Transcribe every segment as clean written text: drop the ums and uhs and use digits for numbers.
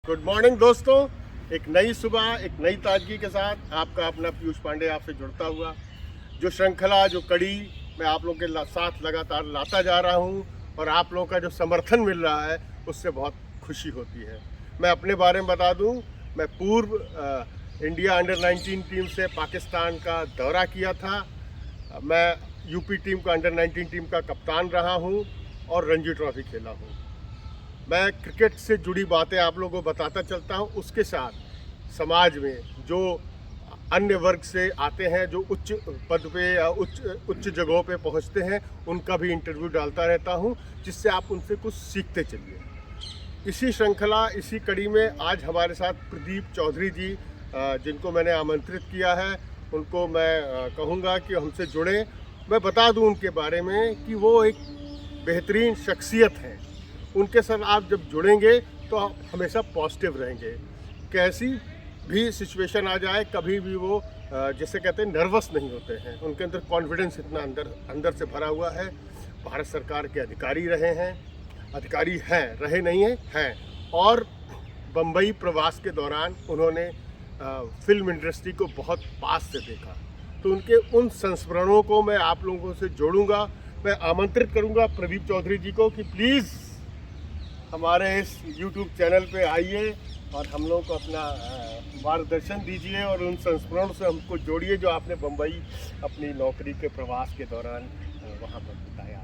Good morning दोस्तों। एक नई सुबह, एक नई ताजगी के साथ आपका अपना पीयूष पांडे आपसे जुड़ता हुआ जो श्रृंखला, जो कड़ी मैं आप लोगों के साथ लगातार लाता जा रहा हूं और आप लोगों का जो समर्थन मिल रहा है उससे बहुत खुशी होती है। मैं अपने बारे में बता दूं, मैं पूर्व इंडिया अंडर 19 टीम से पाकिस्तान का दौरा किया था। मैं यूपी टीम का अंडर 19 टीम का कप्तान रहा हूं और रणजी ट्रॉफी खेला हूं। मैं क्रिकेट से जुड़ी बातें आप लोगों को बताता चलता हूं, उसके साथ समाज में जो अन्य वर्ग से आते हैं, जो उच्च पद पे या उच्च जगहों पे पहुंचते हैं, उनका भी इंटरव्यू डालता रहता हूं, जिससे आप उनसे कुछ सीखते चलिए। इसी श्रृंखला, इसी कड़ी में आज हमारे साथ प्रदीप चौधरी जी, जिनको मैंने आमंत्रित किया है, उनको मैं कहूँगा कि हमसे जुड़ें। मैं बता दूं उनके बारे में कि वो एक बेहतरीन शख्सियत हैं। उनके साथ आप जब जुड़ेंगे तो आप हमेशा पॉजिटिव रहेंगे। कैसी भी सिचुएशन आ जाए, कभी भी वो जैसे कहते हैं नर्वस नहीं होते हैं। उनके अंदर कॉन्फिडेंस इतना अंदर से भरा हुआ है। भारत सरकार के अधिकारी रहे हैं, अधिकारी हैं, रहे नहीं हैं। और बम्बई प्रवास के दौरान उन्होंने फिल्म इंडस्ट्री को बहुत पास से देखा। तो उनके उन संस्मरणों को मैं आप लोगों से जोड़ूंगा। मैं आमंत्रित करूंगा प्रदीप चौधरी जी को कि प्लीज़ हमारे इस YouTube चैनल पे आइए और हम लोग को अपना मार्गदर्शन दीजिए और उन संस्मरणों से हमको जोड़िए जो आपने बम्बई अपनी नौकरी के प्रवास के दौरान वहाँ पर बिताया।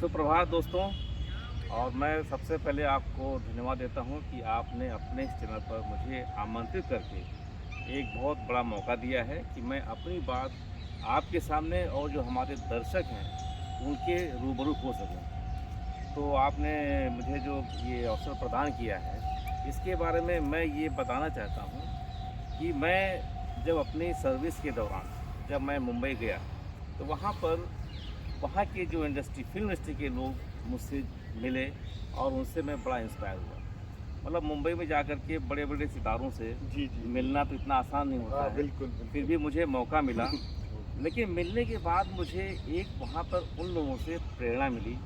सुप्रभात दोस्तों, और मैं सबसे पहले आपको धन्यवाद देता हूं कि आपने अपने इस चैनल पर मुझे आमंत्रित करके एक बहुत बड़ा मौका दिया है कि मैं अपनी बात आपके सामने और जो हमारे दर्शक हैं उनके रूबरू हो सकूं। तो आपने मुझे जो ये अवसर प्रदान किया है, इसके बारे में मैं ये बताना चाहता हूँ कि मैं जब अपनी सर्विस के दौरान जब मैं मुंबई गया तो वहाँ के जो फिल्म इंडस्ट्री के लोग मुझसे मिले और उनसे मैं बड़ा इंस्पायर हुआ। मतलब मुंबई में जाकर के बड़े बड़े सितारों से जी मिलना तो इतना आसान नहीं होता है। बिल्कुल। फिर भी मुझे मौका मिला, लेकिन मिलने के बाद मुझे एक वहाँ पर उन लोगों से प्रेरणा मिली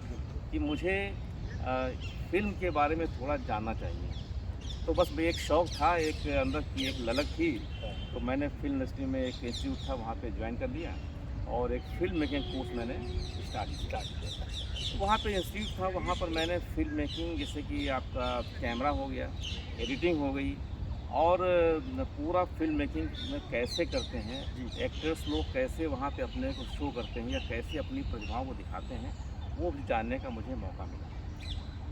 कि मुझे फिल्म के बारे में थोड़ा जानना चाहिए। तो बस एक शौक़ था, एक अंदर की एक ललक थी। तो मैंने फिल्म इंडस्ट्री में एक इंस्टीट्यूट था, वहाँ पे ज्वाइन कर लिया और एक फिल्म मेकिंग कोर्स मैंने स्टार्ट किया। वहाँ पे इंस्टीट्यूट था, वहाँ पर मैंने फिल्म मेकिंग, जैसे कि आपका कैमरा हो गया, एडिटिंग हो गई, और पूरा फिल्म मेकिंग में कैसे करते हैं, एक्टर्स लोग कैसे वहाँ पे अपने को शो करते हैं या कैसे अपनी प्रतिभाओं को दिखाते हैं, वो भी जानने का मुझे मौका मिला।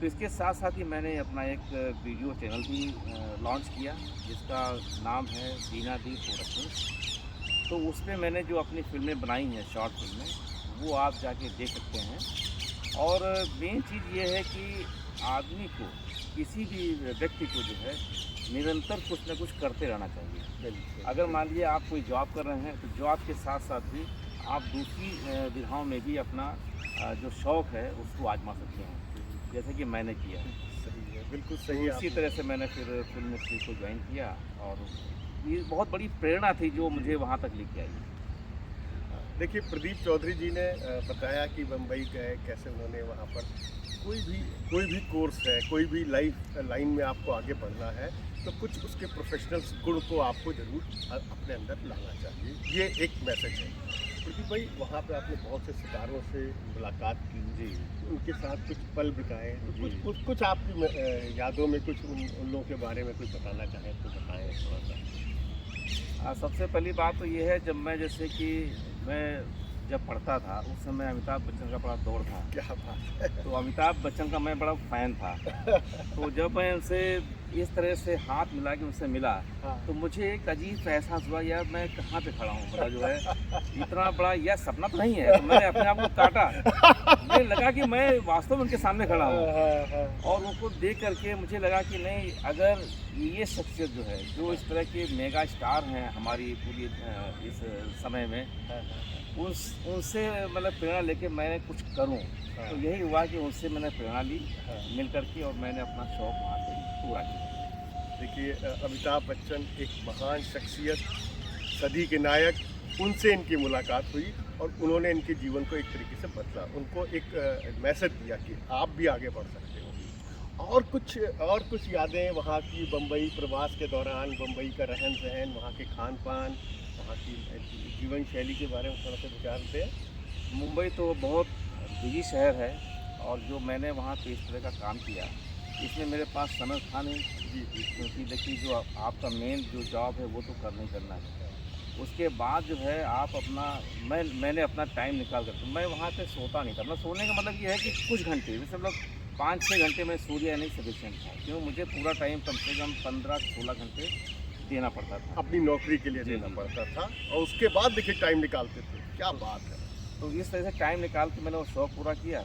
तो इसके साथ साथ ही मैंने अपना एक वीडियो चैनल भी लॉन्च किया, जिसका नाम है दीना दी प्रोडक्शंस। तो उस पर मैंने जो अपनी फिल्में बनाई हैं, शॉर्ट फिल्में, वो आप जाके देख सकते हैं। और मेन चीज़ ये है कि आदमी को, किसी भी व्यक्ति को जो है निरंतर कुछ ना कुछ करते रहना चाहिए। अगर मान लीजिए आप कोई जॉब कर रहे हैं तो जॉब के साथ साथ भी आप दूसरी विधाओं में भी अपना जो शौक़ है उसको आजमा सकते हैं, जैसे कि मैंने किया। सही है, बिल्कुल सही। इसी तरह से मैंने फिर फिल्म इंडस्ट्री को ज्वाइन किया और ये बहुत बड़ी प्रेरणा थी जो मुझे वहाँ तक लेके आई। देखिए, प्रदीप चौधरी जी ने बताया कि बम्बई गए, कैसे उन्होंने वहाँ पर कोई भी कोर्स है, कोई भी लाइन में आपको आगे बढ़ना है तो कुछ उसके प्रोफेशनल गुण को आपको ज़रूर अपने अंदर लाना चाहिए। ये एक मैसेज है। प्रदीप भाई, वहाँ पे आपने बहुत से सितारों से मुलाकात की, जी, उनके साथ कुछ पल बिताए, तो कुछ आपकी यादों में कुछ उन लोगों के बारे में कुछ बताना चाहें तो बताएं थोड़ा सा। सबसे पहली बात तो ये है, जब मैं जैसे कि मैं जब पढ़ता था उस समय अमिताभ बच्चन का बड़ा दौर था। क्या बात है। तो अमिताभ बच्चन का मैं बड़ा फ़ैन था। तो जब मैं उनसे इस तरह से हाथ मिला के उनसे मिला, तो मुझे एक अजीब सा एहसास हुआ, यार मैं कहाँ पे खड़ा हूँ, मतलब जो है इतना बड़ा यह सपना तो नहीं है। तो मैंने अपने आप को काटा, मुझे लगा कि मैं वास्तव में उनके सामने खड़ा हूँ। और उनको देख करके मुझे लगा कि नहीं, अगर ये शख्सियत जो है, जो इस तरह के मेगा स्टार हैं हमारी पूरी इस समय में, उनसे मतलब प्रेरणा लेके मैं कुछ करूं। तो यही हुआ कि उनसे मैंने प्रेरणा ली मिल करके, और मैंने अपना शौक़ वहाँ पे पूरा किया। देखिए, अमिताभ बच्चन एक महान शख्सियत, सदी के नायक, उनसे इनकी मुलाकात हुई और उन्होंने इनके जीवन को एक तरीके से बदला, उनको एक मैसेज दिया कि आप भी आगे बढ़ सकते हो। और कुछ यादें वहाँ की बम्बई प्रवास के दौरान, बम्बई का रहन सहन, वहाँ के खान पान, वहाँ की जीवन शैली के बारे में थोड़ा सा विचार दें। मुंबई तो बहुत बिजी शहर है, और जो मैंने वहाँ पे इस तरह का काम किया, इसमें मेरे पास समय था नहीं। जी। क्योंकि देखिए, जो आपका मेन जो जॉब है वो तो करना ही करना है। उसके बाद जो है आप अपना, मैंने अपना टाइम निकाल कर, मैं वहाँ पे सोता नहीं था। मैं सोने का मतलब ये है कि कुछ घंटे, जैसे मतलब 5-6 घंटे में सो लिया नहीं सफिशिएंट था, क्यों मुझे पूरा टाइम कम से कम 15-16 घंटे देना पड़ता था। अपनी नौकरी के लिए जी, देना जी। पड़ता था, और उसके बाद देखिए टाइम निकालते थे। क्या बात है। तो इस तरह से टाइम निकाल के मैंने वो शौक़ पूरा किया।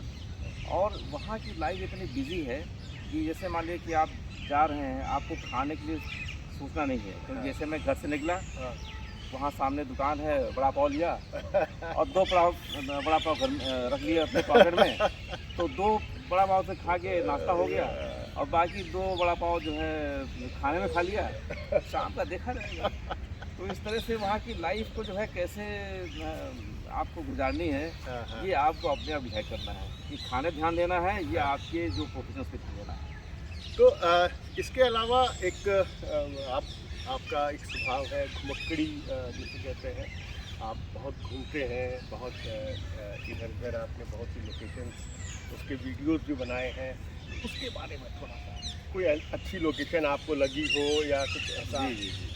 और वहाँ की लाइफ इतनी बिजी है कि जैसे मान लीजिए कि आप जा रहे हैं, आपको खाने के लिए सोचना नहीं है। तो जैसे मैं घर से निकला, वहाँ सामने दुकान है, बड़ा पाव लिया और 2 बड़ा पाव घर में रख लिया अपने पॉकेट में। तो 2 बड़ा पाव से खा के नाश्ता हो गया, और बाकी 2 बड़ा पाव जो है खाने में खा लिया। शाम का देखा जाएगा। तो इस तरह से वहाँ की लाइफ को जो है कैसे आपको गुजारनी है, ये आपको अपने आप डिसाइड करना है कि खाने ध्यान देना है या आपके जो प्रोफेशन पे ध्यान देना है। तो इसके अलावा आपका एक स्वभाव है घुमक्कड़ी, जिसे कहते हैं। आप बहुत घूमते हैं, बहुत इधर उधर आपने बहुत सी लोकेशंस, उसके वीडियोस भी बनाए हैं। उसके बारे में थोड़ा सा, कोई अच्छी लोकेशन आपको लगी हो या कुछ ऐसा? जी, जी, जी।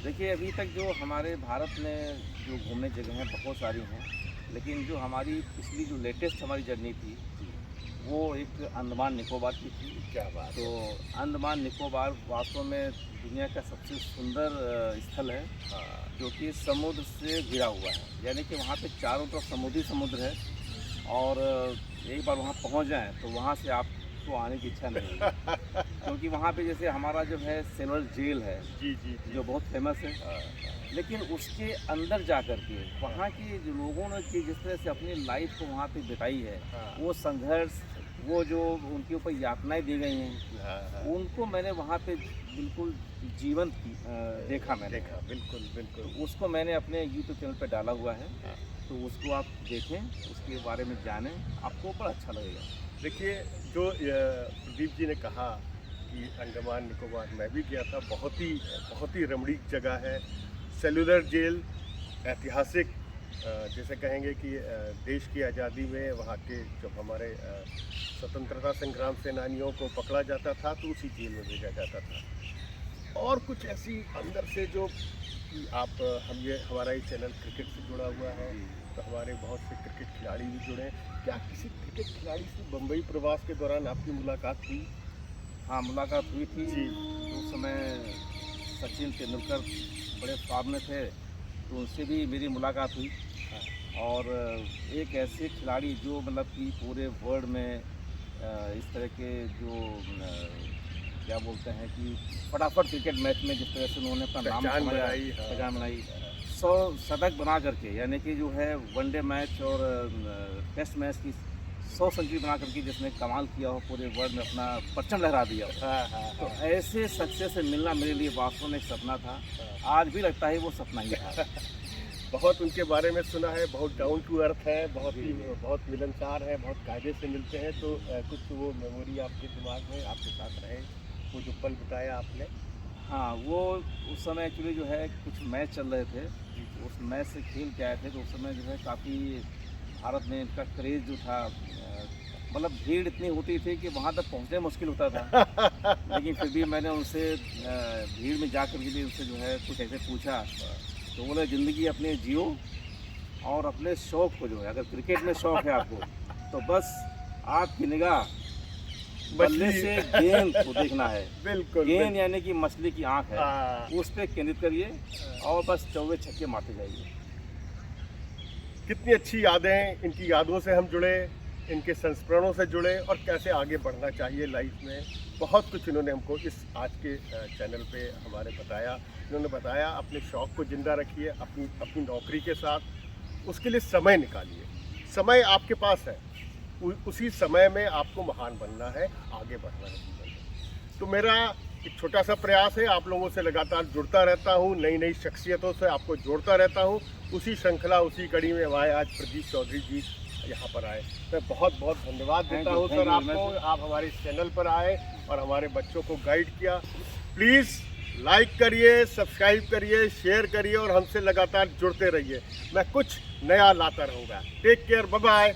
देखिए, अभी तक जो हमारे भारत में जो घूमने जगह हैं बहुत सारी हैं, लेकिन जो हमारी पिछली जो लेटेस्ट हमारी जर्नी थी, वो एक अंडमान निकोबार की थी। क्या बात है। तो अंडमान निकोबार वास्तव में दुनिया का सबसे सुंदर स्थल है, जो कि समुद्र से घिरा हुआ है। यानी कि वहाँ पे चारों तरफ समुद्र है, और एक बार वहाँ पहुँच जाएं तो वहाँ से आपको आने की इच्छा नहीं है। क्योंकि वहाँ पे जैसे हमारा जो है सेलुलर जेल है, जी जी जी। जो बहुत फेमस है। लेकिन उसके अंदर जा कर के वहाँ के जो लोगों ने जिस तरह से अपनी लाइफ को वहाँ पे बिताई है, वो संघर्ष, वो जो उनके ऊपर यातनाएं दी गई हैं, उनको मैंने वहाँ पे बिल्कुल जीवंत देखा। देखा, बिल्कुल बिल्कुल। उसको मैंने अपने यूट्यूब चैनल पे डाला हुआ है। तो उसको आप देखें, उसके बारे में जानें, आपको बड़ा अच्छा लगेगा। देखिए, जो प्रदीप जी ने कहा कि अंडमान निकोबार, मैं भी गया था। बहुत ही रमणीक जगह है। सेलुलर जेल, ऐतिहासिक, जैसे कहेंगे कि देश की आज़ादी में वहाँ के जब हमारे स्वतंत्रता संग्राम सेनानियों को पकड़ा जाता था तो उसी जेल में भेजा जाता था। और कुछ ऐसी अंदर से जो कि हमारा ये चैनल क्रिकेट से जुड़ा हुआ है, तो हमारे बहुत से क्रिकेट खिलाड़ी भी जुड़े हैं। क्या किसी क्रिकेट खिलाड़ी से बम्बई प्रवास के दौरान आपकी मुलाकात हुई? हाँ, मुलाकात हुई थी जी। उस समय सचिन तेंदुलकर बड़े फॉर्म में थे, तो उनसे भी मेरी मुलाकात हुई। और एक ऐसे खिलाड़ी जो मतलब कि पूरे वर्ल्ड में इस तरह के जो क्या बोलते हैं कि फटाफट क्रिकेट मैच में जिस तरह से उन्होंने अपना नाम पहचान बनाई, 100 शतक बना करके, यानी कि जो है वनडे मैच और टेस्ट मैच की 100 सेंचुरी बना करके जिसने कमाल किया हो, पूरे वर्ल्ड में अपना परचम लहरा दिया हो। तो ऐसे सक्सेस से मिलना मेरे लिए वास्तव में एक सपना था। आज भी लगता है वो सपना ही था। बहुत उनके बारे में सुना है, बहुत डाउन टू अर्थ है, बहुत मिलनसार है, बहुत कायदे से मिलते हैं। तो कुछ वो मेमोरी आपके दिमाग में आपके साथ रहे, वो जो पल बताया आपने? हाँ, वो उस समय एक्चुअली जो है कुछ मैच चल रहे थे, उस मैच से खेल के आए थे। तो उस समय जो है काफ़ी भारत में इनका क्रेज़ जो था, मतलब भीड़ इतनी होती थी कि वहाँ तक पहुँचना मुश्किल होता था। लेकिन फिर भी मैंने उनसे भीड़ में जा कर के भी उनसे जो है कुछ ऐसे पूछा, तो बोले ज़िंदगी अपने जियो और अपने शौक़ को जो है, अगर क्रिकेट में शौक़ है आपको, तो बस आपकी निगाह बल्ले से गेंद को देखना है। बिल्कुल। गेंद यानी कि मछली की आँख है, उस पर केंद्रित करिए और बस चौके छक्के मारते जाइए। कितनी अच्छी यादें, इनकी यादों से हम जुड़े, इनके संस्मरणों से जुड़े, और कैसे आगे बढ़ना चाहिए लाइफ में। बहुत कुछ इन्होंने हमको इस आज के चैनल पे हमारे बताया। इन्होंने बताया अपने शौक़ को ज़िंदा रखिए, अपनी नौकरी के साथ, उसके लिए समय निकालिए। समय आपके पास है, उसी समय में आपको महान बनना है, आगे बढ़ना है जीवन में। तो मेरा एक छोटा सा प्रयास है, आप लोगों से लगातार जुड़ता रहता हूँ, नई नई शख्सियतों से आपको जोड़ता रहता हूँ। उसी श्रृंखला, उसी कड़ी में हमारे आज प्रदीप चौधरी जी यहाँ पर आए। मैं बहुत बहुत धन्यवाद देता हूँ सर आपको, आप हमारे इस चैनल पर आए और हमारे बच्चों को गाइड किया। प्लीज़ लाइक करिए, सब्सक्राइब करिए, शेयर करिए और हमसे लगातार जुड़ते रहिए। मैं कुछ नया लाता रहूँगा। Take care, bye bye.